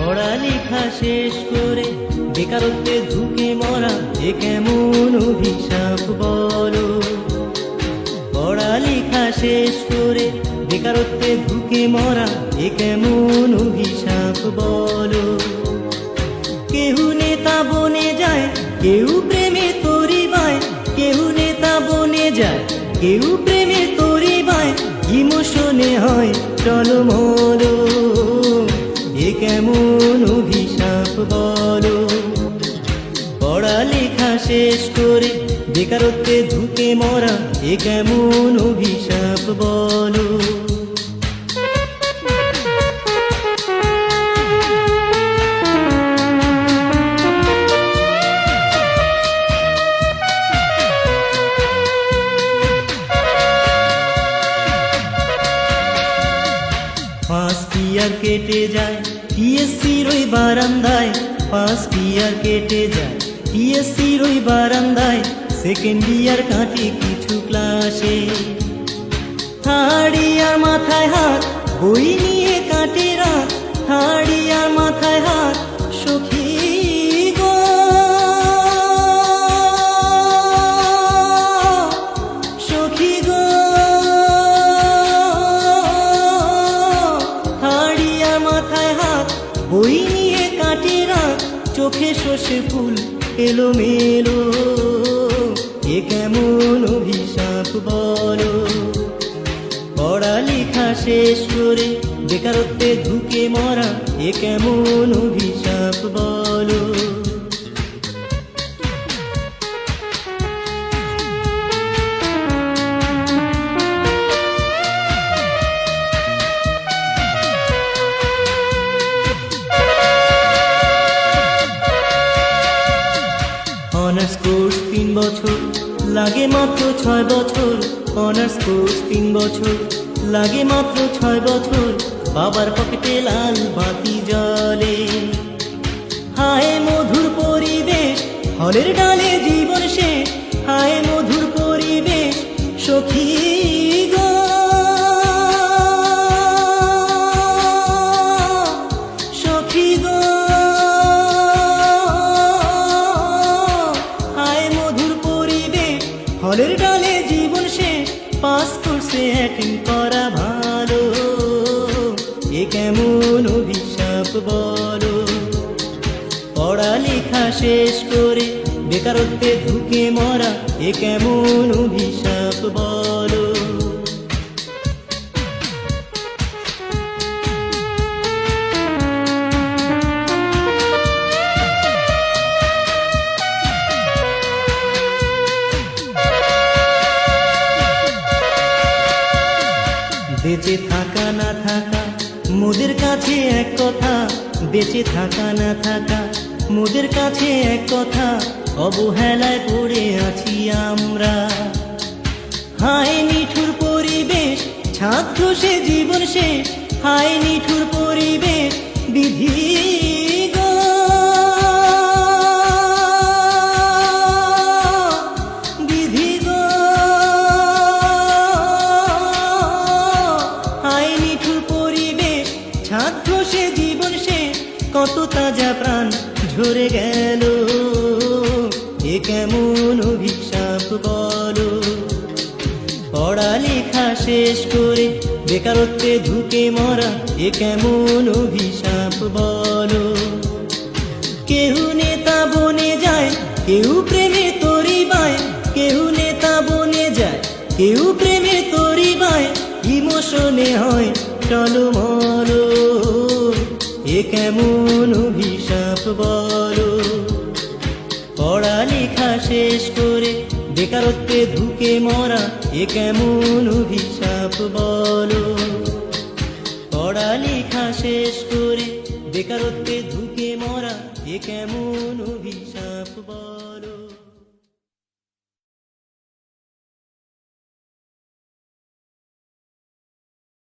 পড়ালেখা শেষ করে বেকারত্বে ঝুঁকে মরা এ কেমন অভিশাপ বলো। পড়ালেখা শেষ করে বেকারত্বে ঝুঁকে মরা এ কেমন অভিশাপ বলো। কেউ নেতা বনে যায়, কেউ প্রেমে তরিবায়, কেউ নেতা বনে যায়, কেউ প্রেমে তরিবায়, ইমোশনে হয় টলমল। এ কেমন অভিশাপ বলো। পড়ালেখা শেষ করে বেকারত্বে ঝুঁকে মরা এ কেমন অভিশাপ বলো। ফার্স্ট ইয়ার কেটে যায় টিএসসির ওই বারান্দায়, ফার্স্ট ইয়ার কেটে যায় টিএসসির ওই বারান্দায়, সেকেন্ড ইয়ার কাটে কিছু ক্লাসে। থার্ড ইয়ার মাথায় হাত, বই নিয়ে কাটে রাত, থার্ড ইয়ার মাথায় হাত, সখী গো সখী গো। থার্ড ইয়ার মাথায় হাত, বই নিয়ে কাটে রাত, চোখে সর্ষে ফুল এলোমেলো। এ কেমন অভিশাপ বলো। পড়ালেখা শেষ করে বেকারত্বে ঝুঁকে মরা এ কেমন অভিশাপ বলো। অনার্স কোর্স 3 বছর লাগে মাত্র 6 বছর, অনার্স কোর্স 3 বছর লাগে মাত্র 6 বছর, বাবার পকেটে লাল বাতি জ্বলে। হায় মধুর পরিবেশ, ফলের ডালে জীবন শেষ, হায় মধুর পরিবেশ সখী গো। সখী গো ফলের ডালে জীবন শেষ, পাস কোর্সে অ্যাটেন্ড করা ভালো। এ কেমন অভিশাপ বলো। পড়ালেখা শেষ করে বেকারত্বে ঝুঁকে মরা এ কেমন অভিশাপ বলো। বেঁচে থাকা না থাকা মোদের কাছে এক কথা, বেঁচে থাকা না থাকা মোদের কাছে এক কথা, অবহেলায় পড়ে আছি আমরা। হায় নিঠুর পরিবেশ, ছাত্র সে জীবন শেষ, হায় নিঠুর পরিবেশ বিধি গো। বিধি গো হায় নিঠুর পরিবেশ, ছাত্র সে জীবন শেষ, কত তাজা প্রাণ ঝরে গেল। এ কেমন অভিশাপ বলো। পড়ালেখা শেষ করে বেকারত্বে ঝুঁকে মরা এ কেমন অভিশাপ বলো। কেউ নেতা বনে যায়, কেউ প্রেমে তরিবায়, কেউ নেতা বনে যায়, কেউ প্রেমে তরিবায়, ইমোশনে হয় টলমল। এ কেমন অভিশাপ বলো। পড়ালেখা শেষ করে বেকারত্বে ঝুঁকে মরা এ কেমন অভিশাপ বলো। পড়ালেখা শেষ করে বেকারত্বে ঝুঁকে মরা এ কেমন অভিশাপ বলো।